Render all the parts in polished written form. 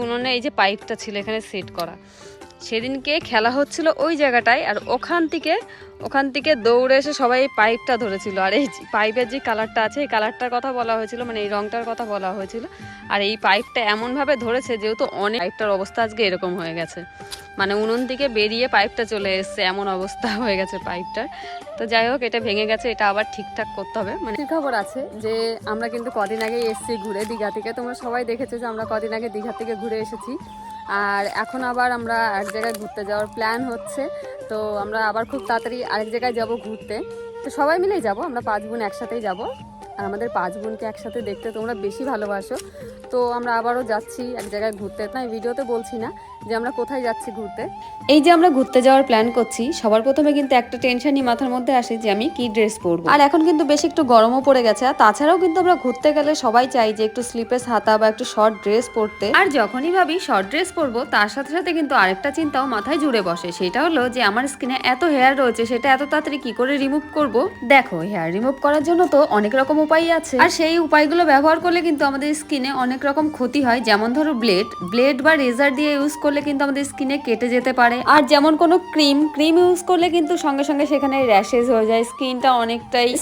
উনুনে এই যে পাইপটা ছিল এখানে সেট করা, সেদিনকে খেলা হচ্ছিল ওই জায়গাটায়, আর ওখান থেকে দৌড়ে এসে সবাই পাইপটা ধরেছিল। আর এই পাইপের যে কালারটা আছে এই কালারটার কথা বলা হয়েছিল, মানে এই রংটার কথা বলা হয়েছিল। আর এই পাইপটা এমনভাবে ধরেছে যেহেতু অনেক, পাইপটার অবস্থা আজকে এরকম হয়ে গেছে, মানে উনুন থেকে বেরিয়ে পাইপটা চলে এসছে, এমন অবস্থা হয়ে গেছে পাইপটার। তো যাই হোক, এটা ভেঙে গেছে, এটা আবার ঠিকঠাক করতে হবে। মানে খবর আছে যে আমরা কিন্তু কদিন আগে এসেছি ঘুরে দীঘা থেকে, তোমরা সবাই দেখেছো যে আমরা কদিন আগে দীঘা থেকে ঘুরে এসেছি। আর এখন আবার আমরা এক জায়গায় ঘুরতে যাওয়ার প্ল্যান হচ্ছে। তো আমরা আবার খুব তাড়াতাড়ি আরেক জায়গায় যাব ঘুরতে। তো সবাই মিলেই যাব, আমরা 5 বোন একসাথেই যাব। আর আমাদের 5 বোনকে একসাথে দেখতে তোমরা বেশি ভালোবাসো। তো আমরা আবারও যাচ্ছি এক জায়গায় ঘুরতে, তাই ভিডিওতে বলছি না যে আমরা কোথায় যাচ্ছি ঘুরতে। এই যে আমরা ঘুরতে যাওয়ার প্ল্যান করছি, সবার প্রথমে কিন্তু একটা টেনশনই মাথার মধ্যে আসে যে আমি কি ড্রেস পরবো। আর এখন কিন্তু বেশ একটু গরমও পড়ে গেছে। আর তাছাড়াও কিন্তু আমরা ঘুরতে গেলে সবাই চাই যে একটু স্লিপেস হাতা বা একটু শর্ট ড্রেস পরতে। আর যখনই ভাবি শর্ট ড্রেস পরবো, তার সাথে সাথে কিন্তু আরেকটা চিন্তাও মাথায় জুড়ে বসে, সেটা হলো যে আমার স্কিনে এত হেয়ার রয়েছে, সেটা এত তাড়াতাড়ি কি করে রিমুভ করব। দেখো, হেয়ার রিমুভ করার জন্য তো অনেক রকম উপায় আছে, আর সেই উপায়গুলো ব্যবহার করলে কিন্তু আমাদের স্কিনে অনেক রকম ক্ষতি হয়। যেমন ধরো ব্লেড বা রেজার দিয়ে ইউজ করলে কিন্তু আমাদের স্কিনে কেটে যেতে পারে। আর যেমন কোনো ক্রিম ইউজ করলে কিন্তু সঙ্গে সঙ্গে সেখানে র্যাশেস হয়ে যায়,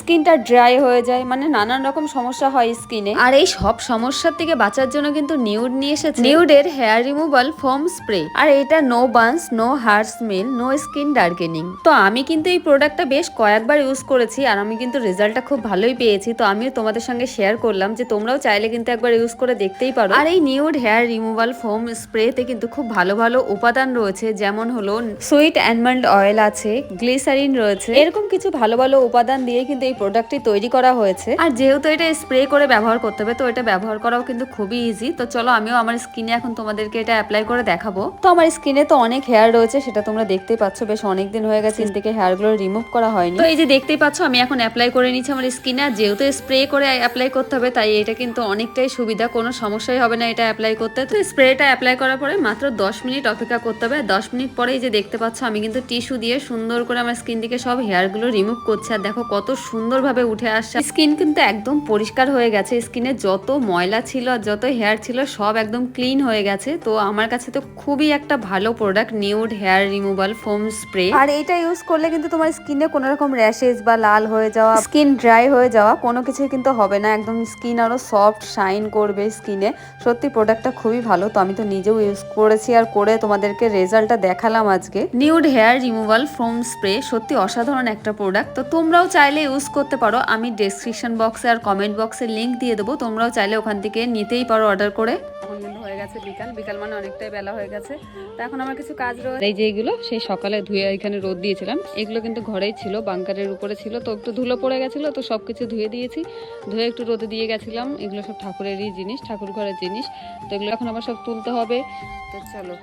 স্কিনটা ড্রাই হয়ে যায়, মানে নানান রকম সমস্যা হয় স্কিনে। আর এই সব সমস্যার থেকে বাঁচার জন্য কিন্তু নিউড নিয়ে এসেছে নিউডের হেয়ার রিমুভাল ফোম স্প্রে। আর এটা no burns, no hard smell, no skin darkening. তো আমি কিন্তু এই প্রোডাক্টটা বেশ কয়েকবার ইউজ করেছি, আর আমি কিন্তু রেজাল্টটা খুব ভালোই পেয়েছি। তো আমিও তোমাদের সঙ্গে শেয়ার করলাম যে তোমরাও চাইলে কিন্তু একবার ইউজ করে দেখতেই পারো। আর এই নিউড হেয়ার রিমুভাল ফোম স্প্রেতে কিন্তু খুব ভালো ভালো উপাদান রয়েছে, যেমন হলো সুইট অ্যালমন্ড অয়েল আছে, গ্লিসারিন রয়েছে, এরকম কিছু ভালো ভালো উপাদান দিয়ে কিন্তু এই প্রোডাক্টটি তৈরি করা হয়েছে। আর যেহেতু এটা স্প্রে করে ব্যবহার করতে হবে, তো এটা ব্যবহার করাও কিন্তু খুবই ইজি। তো চলো আমিও আমার স্কিনে এখন তোমাদেরকে এটা অ্যাপ্লাই করে দেখাবো। তো আমার স্কিনে তো অনেক হেয়ার রয়েছে, সেটা তোমরা দেখতেই পাচ্ছ, বেশ অনেকদিন হয়ে গেছে স্কিন থেকে হেয়ার গুলো রিমুভ করা হয়নি। তো এই যে দেখতেই পাচ্ছ আমি এখন অ্যাপ্লাই করে নিচ্ছি আমার স্কিনে। আর যেহেতু স্প্রে করে অ্যাপ্লাই করতে হবে, তাই এটা কিন্তু অনেকটাই সুবিধা, কোনো সমস্যাই হবে না এটা অ্যাপ্লাই করতে। তো স্প্রেটা অ্যাপ্লাই করার পরে মাত্র 10 মিনিট অপেক্ষা করতে হবে। 10 মিনিট পরেই যে দেখতে পাচ্ছ আমি কিন্তু টিস্যু দিয়ে সুন্দর করে আমার স্কিন থেকে সব হেয়ার গুলো রিমুভ করছি। আর দেখো কত সুন্দরভাবে উঠে আসছে, স্কিন কিন্তু একদম পরিষ্কার হয়ে গেছে। স্কিনে যত ময়লা ছিল আর যত হেয়ার ছিল সব একদম ক্লিন হয়ে গেছে। তো আমার কাছে তো খুবই একটা ভালো product nude hair removal foam spray. আর এটা ইউজ করলে কিন্তু তোমার স্কিনে কোনো রকম র্যাশেস বা লাল হয়ে যাওয়া, স্কিন ড্রাই হয়ে যাওয়া কোনো কিছুই কিন্তু হবে না। একদম স্কিন আরো সফট শাইন করবে স্কিনে। সত্যি প্রোডাক্টটা খুবই ভালো। তো আমি তো নিজেও ইউজ করেছি আর করে তোমাদেরকে রেজাল্টটা দেখালাম আজকে। Nude hair removal foam spray সত্যি অসাধারণ একটা প্রোডাক্ট। তো তোমরাও চাইলে ইউজ করতে পারো। আমি ডেসক্রিপশন বক্সে আর কমেন্ট বক্সে লিংক দিয়ে দেবো, তোমরাও চাইলে ওখান থেকে নিতেই পারো অর্ডার করে। এখন কিন্তু হয়ে গেছে বিকাল মানে অনেকটাই বেলা হয়ে গেছে। তো এখন আমার কিছু কাজ রয়েছে। এই যে এগুলো সেই সকালে ধুয়ে এখানে রোদ দিয়েছিলাম, এগুলো কিন্তু ঘরেই ছিল, বাংকারের উপরে ছিল। তো একটু ধুলো পড়ে গেছিলো, তো সবকিছু ধুয়ে দিয়েছি, ধুয়ে একটু রোদে দিয়ে গেছিলাম। এগুলো সব ঠাকুরেরই জিনিস, ঠাকুর ঘরের জিনিস। তো এগুলো এখন আবার সব তুলতে হবে। তো চলো।